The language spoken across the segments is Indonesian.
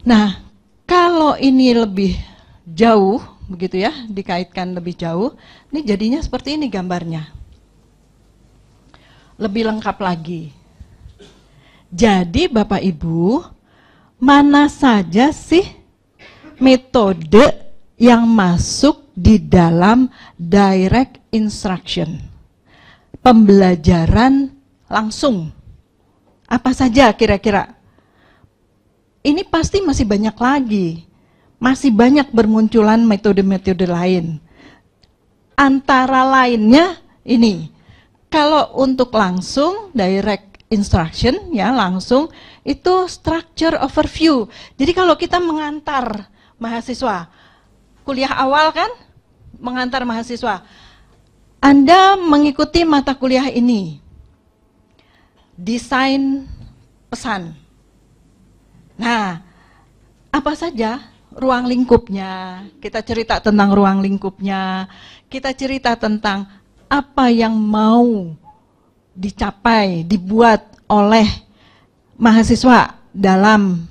Nah, kalau ini lebih jauh, begitu ya, dikaitkan lebih jauh, ini jadinya seperti ini gambarnya. Lebih lengkap lagi. Jadi Bapak Ibu, mana saja sih metode yang masuk di dalam direct instruction? Pembelajaran langsung. Apa saja kira-kira? Ini pasti masih banyak lagi. Masih banyak bermunculan metode-metode lain. Antara lainnya ini. Kalau untuk langsung, direct instruction, ya langsung, itu structure overview. Jadi kalau kita mengantar mahasiswa, kuliah awal kan, mengantar mahasiswa, Anda mengikuti mata kuliah ini, desain pesan. Nah, apa saja ruang lingkupnya, kita cerita tentang ruang lingkupnya, kita cerita tentang apa yang mau dicapai, dibuat oleh mahasiswa dalam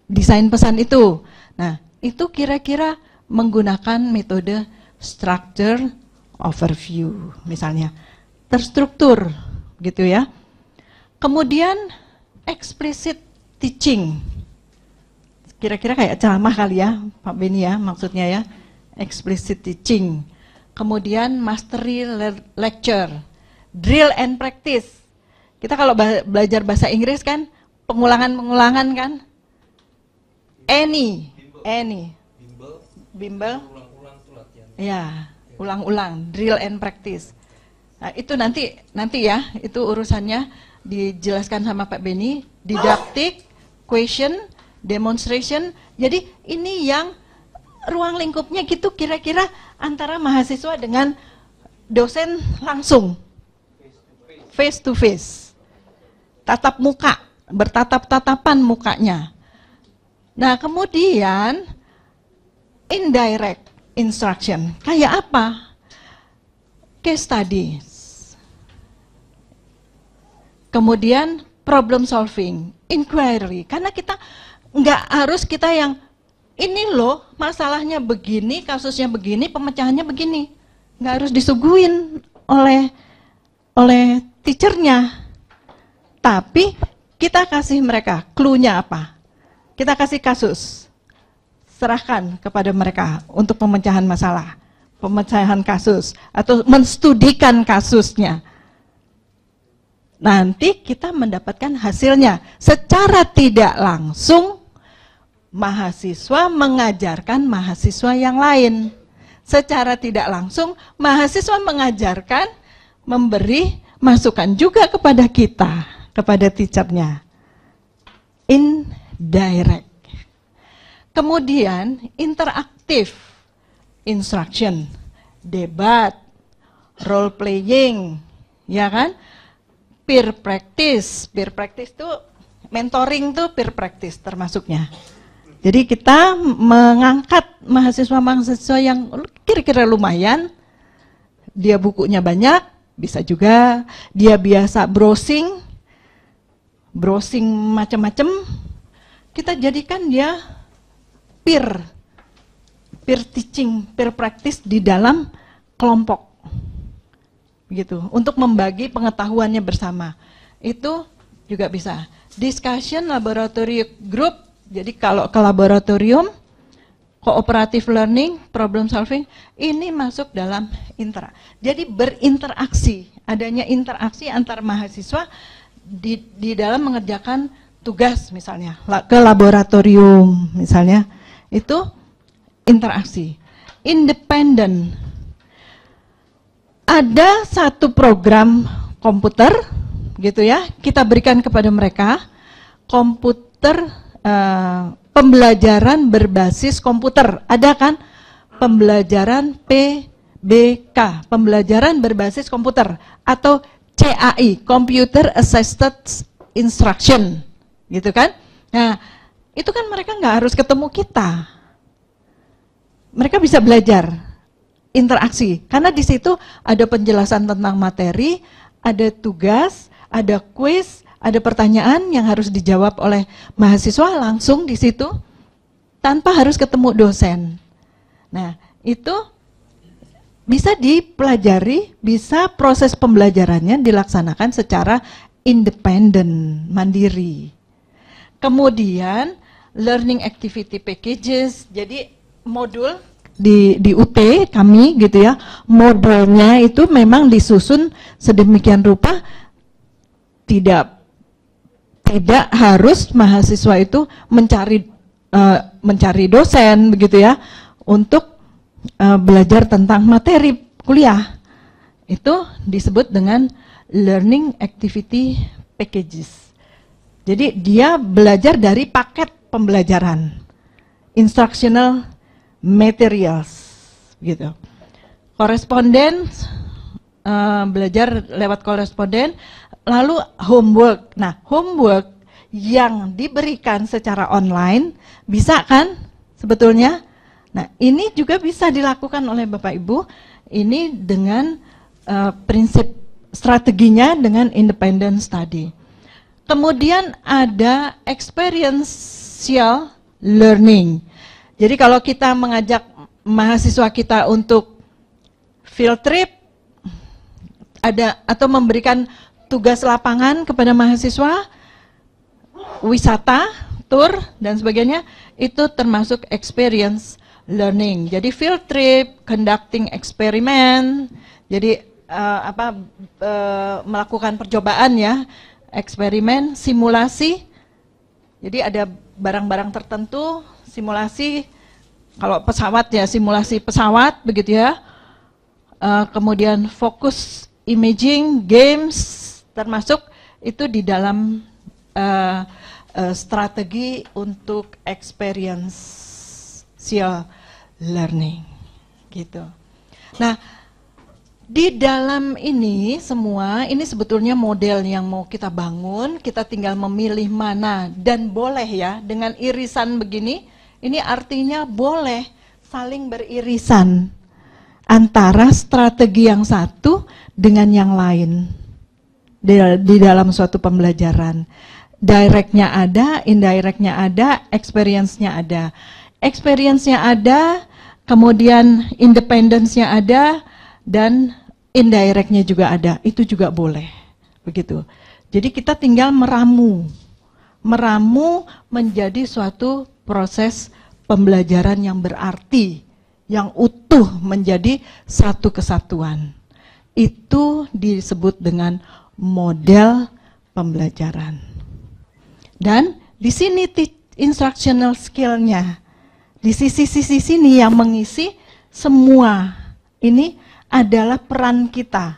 desain pesan itu. Nah, itu kira-kira menggunakan metode structure overview, misalnya. Terstruktur, gitu ya. Kemudian explicit teaching. Kira-kira kayak ceramah kali ya, Pak Beni ya, maksudnya ya. Explicit teaching. Kemudian mastery lecture. Drill and practice. Kita kalau belajar bahasa Inggris kan, pengulangan-pengulangan kan. Bimbel. Ya, ulang-ulang. Drill and practice. Nah, itu nanti ya, itu urusannya dijelaskan sama Pak Beni. Didaktik, question, demonstration. Jadi ini yang ruang lingkupnya gitu kira-kira antara mahasiswa dengan dosen langsung. Face to face. Tatap muka, bertatap-tatapan mukanya. Nah, kemudian indirect instruction. Kayak apa? Case studies. Kemudian problem solving, inquiry. Karena kita nggak harus kita yang ini loh masalahnya begini, kasusnya begini, pemecahannya begini. Nggak harus disuguhin oleh teachernya. Tapi kita kasih mereka clue-nya apa. Kita kasih kasus. Serahkan kepada mereka untuk pemecahan masalah, pemecahan kasus, atau menstudikan kasusnya. Nanti kita mendapatkan hasilnya. Secara tidak langsung, mahasiswa mengajarkan mahasiswa yang lain. Secara tidak langsung, mahasiswa mengajarkan, memberi masukan juga kepada kita, kepada teachernya. Indirect. Kemudian interaktif instruction, debat, role playing, ya kan? Peer practice itu mentoring tuh peer practice termasuknya. Jadi kita mengangkat mahasiswa-mahasiswa yang kira-kira lumayan, dia bukunya banyak, bisa juga dia biasa browsing macam-macam, kita jadikan dia peer teaching, peer practice di dalam kelompok. Begitu, untuk membagi pengetahuannya bersama. Itu juga bisa. Discussion laboratory group, jadi kalau ke laboratorium, cooperative learning, problem solving, ini masuk dalam Jadi berinteraksi, adanya interaksi antar mahasiswa di dalam mengerjakan tugas misalnya, ke laboratorium misalnya, itu interaksi. Independent. Ada satu program komputer, gitu ya, kita berikan kepada mereka, komputer, pembelajaran berbasis komputer. Ada kan? Pembelajaran PBK, pembelajaran berbasis komputer, atau CAI, Computer Assisted Instruction, gitu kan? Nah, itu kan mereka nggak harus ketemu kita. Mereka bisa belajar interaksi, karena di situ ada penjelasan tentang materi, ada tugas, ada kuis, ada pertanyaan yang harus dijawab oleh mahasiswa langsung di situ. tanpa harus ketemu dosen. Nah, itu bisa dipelajari, bisa proses pembelajarannya dilaksanakan secara independen, mandiri. Kemudian learning activity packages, jadi modul di UT kami gitu ya, modulnya itu memang disusun sedemikian rupa, tidak harus mahasiswa itu mencari dosen begitu ya untuk belajar tentang materi kuliah. Itu disebut dengan learning activity packages. Jadi dia belajar dari paket pembelajaran, instructional materials gitu. Koresponden, belajar lewat koresponden, lalu homework. Nah, homework yang diberikan secara online bisa kan sebetulnya. Nah, ini juga bisa dilakukan oleh Bapak Ibu, ini dengan prinsip strateginya dengan independent study. Kemudian ada experiential learning. Jadi kalau kita mengajak mahasiswa kita untuk field trip, atau memberikan tugas lapangan kepada mahasiswa, wisata, tour, dan sebagainya, itu termasuk experience learning. Jadi field trip, conducting eksperimen, jadi melakukan percobaan ya, eksperimen, simulasi. Jadi ada barang-barang tertentu, simulasi, kalau pesawat ya simulasi pesawat begitu ya. Kemudian fokus imaging, games, termasuk itu di dalam strategi untuk experiential learning gitu. Nah, di dalam ini semua, ini sebetulnya model yang mau kita bangun, kita tinggal memilih mana, dan boleh ya, dengan irisan begini, ini artinya boleh saling beririsan antara strategi yang satu dengan yang lain di dalam suatu pembelajaran. Directnya ada, indirectnya ada, experience-nya ada. Experience-nya ada, kemudian independence-nya ada, dan indirect-nya juga ada, itu juga boleh, begitu. Jadi kita tinggal meramu menjadi suatu proses pembelajaran yang berarti, yang utuh menjadi satu kesatuan. Itu disebut dengan model pembelajaran. Dan di sini instructional skill-nya, di sisi-sisi sini yang mengisi semua ini adalah peran kita,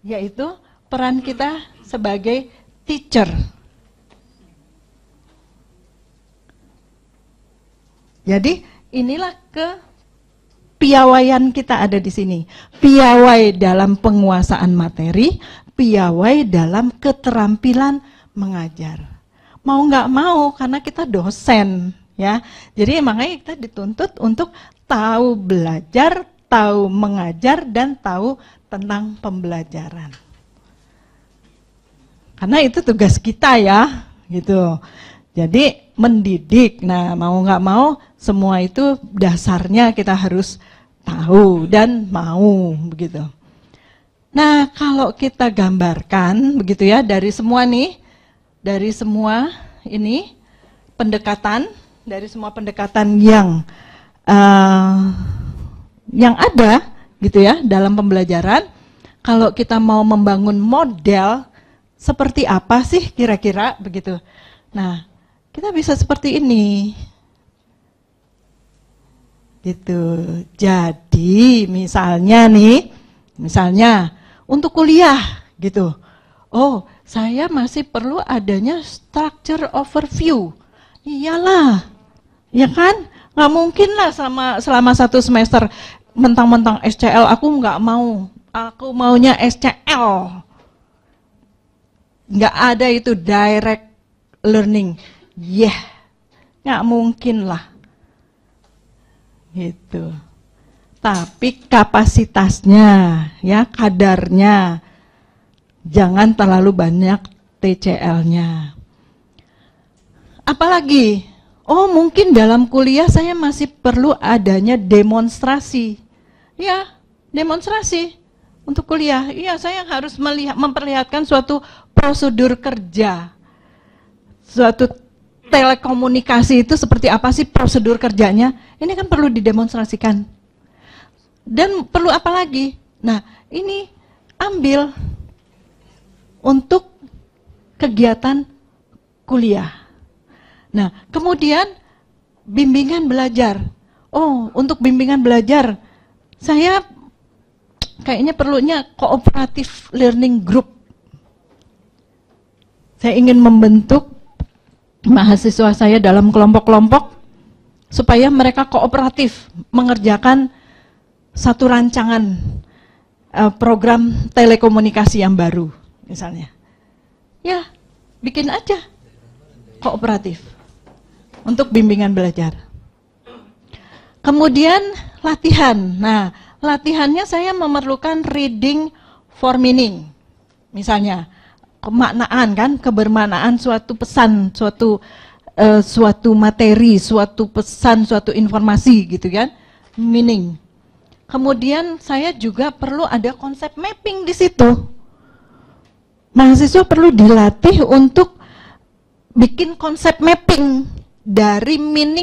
yaitu peran kita sebagai teacher. Jadi inilah kepiawaian kita ada di sini. Piawai dalam penguasaan materi, piawai dalam keterampilan mengajar. Mau nggak mau karena kita dosen, ya. Jadi makanya kita dituntut untuk tahu belajar, tahu mengajar, dan tahu tentang pembelajaran. Karena itu tugas kita ya, gitu. Jadi mendidik, nah mau nggak mau semua itu dasarnya kita harus tahu dan mau, begitu. Nah kalau kita gambarkan, begitu ya, dari semua nih, dari semua ini pendekatan, dari semua pendekatan yang ada gitu ya dalam pembelajaran, kalau kita mau membangun model seperti apa sih kira-kira begitu. Nah, kita bisa seperti ini. Gitu. Jadi, misalnya untuk kuliah gitu. Oh, saya masih perlu adanya structure overview. Iyalah. Ya kan? Nggak mungkin lah selama satu semester mentang-mentang SCL, aku nggak mau, aku maunya SCL. Nggak ada itu direct learning. Nggak mungkin lah. Gitu. Tapi kapasitasnya, ya kadarnya, jangan terlalu banyak TCL-nya. Apalagi Oh, mungkin dalam kuliah saya masih perlu adanya demonstrasi. Ya, demonstrasi untuk kuliah. Iya, saya harus memperlihatkan suatu prosedur kerja. Suatu telekomunikasi itu seperti apa sih prosedur kerjanya? Ini kan perlu didemonstrasikan. Dan perlu apa lagi? Nah, ini ambil untuk kegiatan kuliah. Nah, kemudian bimbingan belajar. Oh, untuk bimbingan belajar, saya kayaknya perlunya cooperative learning group. Saya ingin membentuk mahasiswa saya dalam kelompok-kelompok supaya mereka kooperatif mengerjakan satu rancangan program telekomunikasi yang baru, misalnya. Ya, bikin aja kooperatif untuk bimbingan belajar. Kemudian latihan. Nah, latihannya saya memerlukan reading for meaning. Misalnya, kemaknaan kan, kebermaknaan suatu pesan, suatu materi, suatu pesan, suatu informasi gitu kan, meaning. Kemudian saya juga perlu ada konsep mapping di situ. Mahasiswa perlu dilatih untuk bikin konsep mapping dari meaning